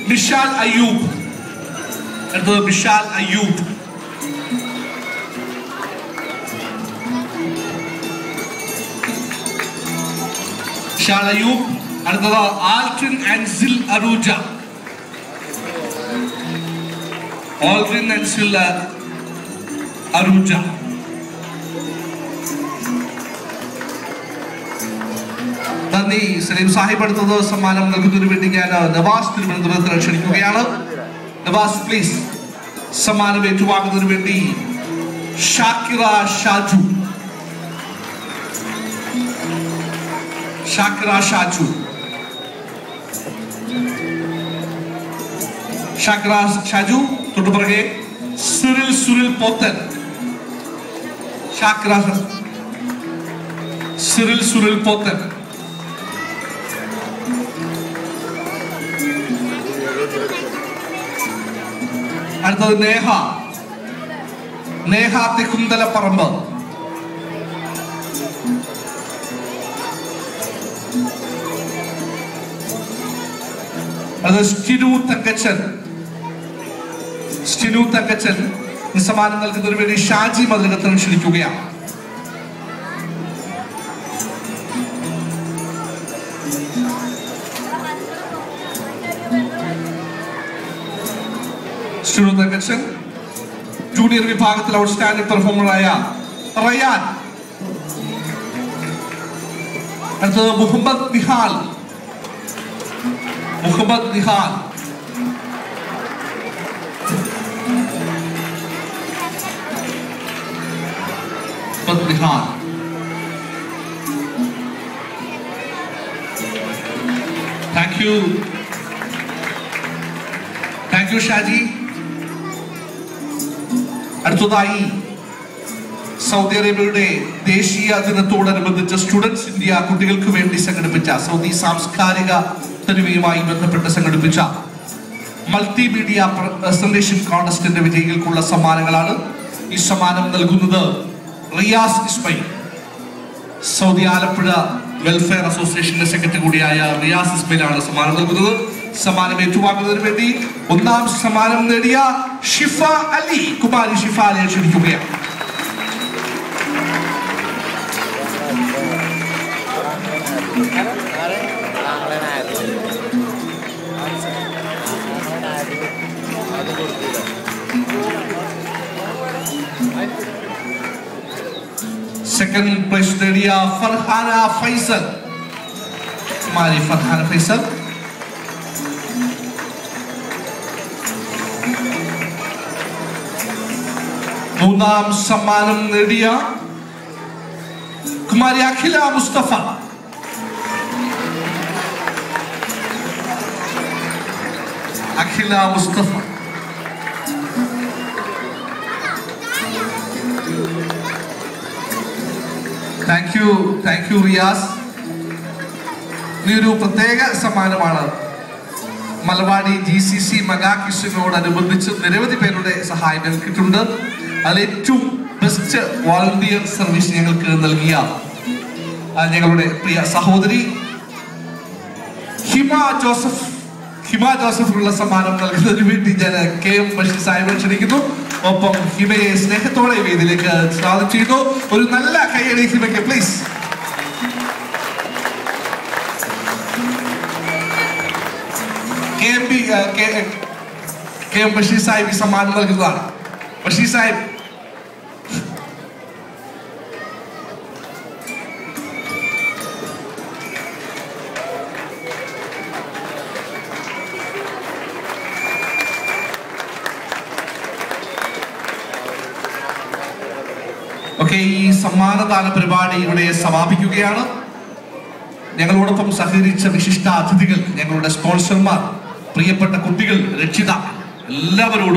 മിഷാൽ അയ്യൂബ്. അടുത്തത് മിഷാൽ അയ്യൂബ്. മിഷാൽ അയ്യൂബ്. അടുത്തത് ആൽട്രിൻ ആൻസിൽ അറൂജ. ആൽട്രിൻ ആൻസിൽ അറൂജ. നന്ദി സലീം സാഹിബ്. അടുത്തത് സമ്മാനം നൽകുന്നതിന് വേണ്ടി ഞാൻ നവാസ് തിരുവനന്തപുരത്ത് ക്ഷണിക്കുകയാണ്. നവാസ് പ്ലീസ്. സമ്മാനം ഏറ്റുവാങ്ങുന്നതിന് വേണ്ടി ഷാക്കിറ ഷാജു. ഷാക്കിറ ഷാജു. ഷാക്കിറ ഷാജു. തൊട്ടുപുറകെ സിറിൽ സുനിൽ പോത്തൻ. ഷാക്കിറ സിറിൽ സുനിൽ പോത്തൻ. അടുത്തത് നേഹ. നേഹ തെക്കുന്തലപ്പറമ്പ്. അത് സ്റ്റിനു തങ്കച്ചൻ. സ്റ്റിനു തങ്കച്ചൻ. ഈ സമ്മാനം നൽകുന്നതിന് വേണ്ടി ഷാജി മതിലകത്തൻ ക്ഷണിക്കുകയാണ്. സ്റ്റിനു തങ്കച്ചൻ. ജൂനിയർ വിഭാഗത്തിൽ ഔട്ട്സ്റ്റാൻഡിംഗ് പെർഫോമറായ റയാൻ. അടുത്തത് Muhammad Nihal. Muhammad Nihal. Nihal. Thank you. Thank you Shaji. അടുത്തതായി സൗദി അറേബ്യയുടെ ദേശീയ ദിനത്തോടനുബന്ധിച്ച് സ്റ്റുഡൻസ് ഇന്ത്യ കുട്ടികൾക്ക് വേണ്ടി സംഘടിപ്പിച്ച സൗദി സാംസ്കാരിക തനിമയുമായി ബന്ധപ്പെട്ട് സംഘടിപ്പിച്ച മൾട്ടിമീഡിയ പ്രസന്റേഷൻ കോൺടെസ്റ്റിന്റെ വിജയികൾക്കുള്ള സമ്മാനങ്ങളാണ്. ഈ സമ്മാനം നൽകുന്നത് റിയാസ് ഇസ്മയിൽ. സൗദി ആലപ്പുഴ വെൽഫെയർ അസോസിയേഷന്റെ സെക്രട്ടറി കൂടിയായ റിയാസ് ഇസ്മയിലാണ് സമ്മാനം നൽകുന്നത്. സമ്മാനം ഏറ്റുവാങ്ങുന്നതിന് വേണ്ടി ഒന്നാം സമ്മാനം നേടിയ ഷിഫ അലി, കുമാരി ഷിഫ അലിയെ ക്ഷണിക്കുകയാണ്. സെക്കൻഡ് പ്രൈസ് നേടിയ ഫർഹാന ഫൈസൽ, കുമാരി ഫർഹാന ഫൈസൽ. മൂന്നാം സമ്മാനം നേടിയ കുമാരി അഖില മുസ്തഫ. അഖില മുസ്തഫ. Thank you Riyas. ഇനി ഒരു പ്രത്യേക സമ്മാനമാണ്. മലവാടി GCC മെഗാ ക്വിസിനോടനുബന്ധിച്ച് നിരവധി പേരുടെ സഹായം നൽകിയിട്ടുണ്ട്. അതിൽ ഏറ്റവും ബെസ്റ്റ് വോളണ്ടിയർ സർവീസ് ഞങ്ങൾക്ക് നൽകിയ ഞങ്ങളുടെ പ്രിയ സഹോദരി ഹിമ ജോസഫിനുള്ള സമ്മാനം നൽകുന്നതിന് വേണ്ടി ഞാൻ KM ബഷീർ സാഹിബ് ക്ഷണിക്കുന്നു. ഒപ്പം ഹിമയെ സ്നേഹത്തോടെ വേദിയിലേക്ക് സ്വാഗതം ചെയ്യുന്നു. ഒരു നല്ല കൈയടി ഹിമയ്ക്ക് പ്ലീസ്. KM ബഷീർ സാഹിബ് ഈ സമ്മാനം നൽകുന്നതാണ്. ബഷീർ സാഹിബ്. ഈ സമ്മാനദാന പരിപാടി ഇവിടെ സമാപിക്കുകയാണ്. ഞങ്ങളോടൊപ്പം സഹകരിച്ച വിശിഷ്ട അതിഥികൾ, ഞങ്ങളുടെ സ്പോൺസർമാർ, പ്രിയപ്പെട്ട കുട്ടികൾ, രക്ഷിതാക്കൾ എല്ലാവരോടും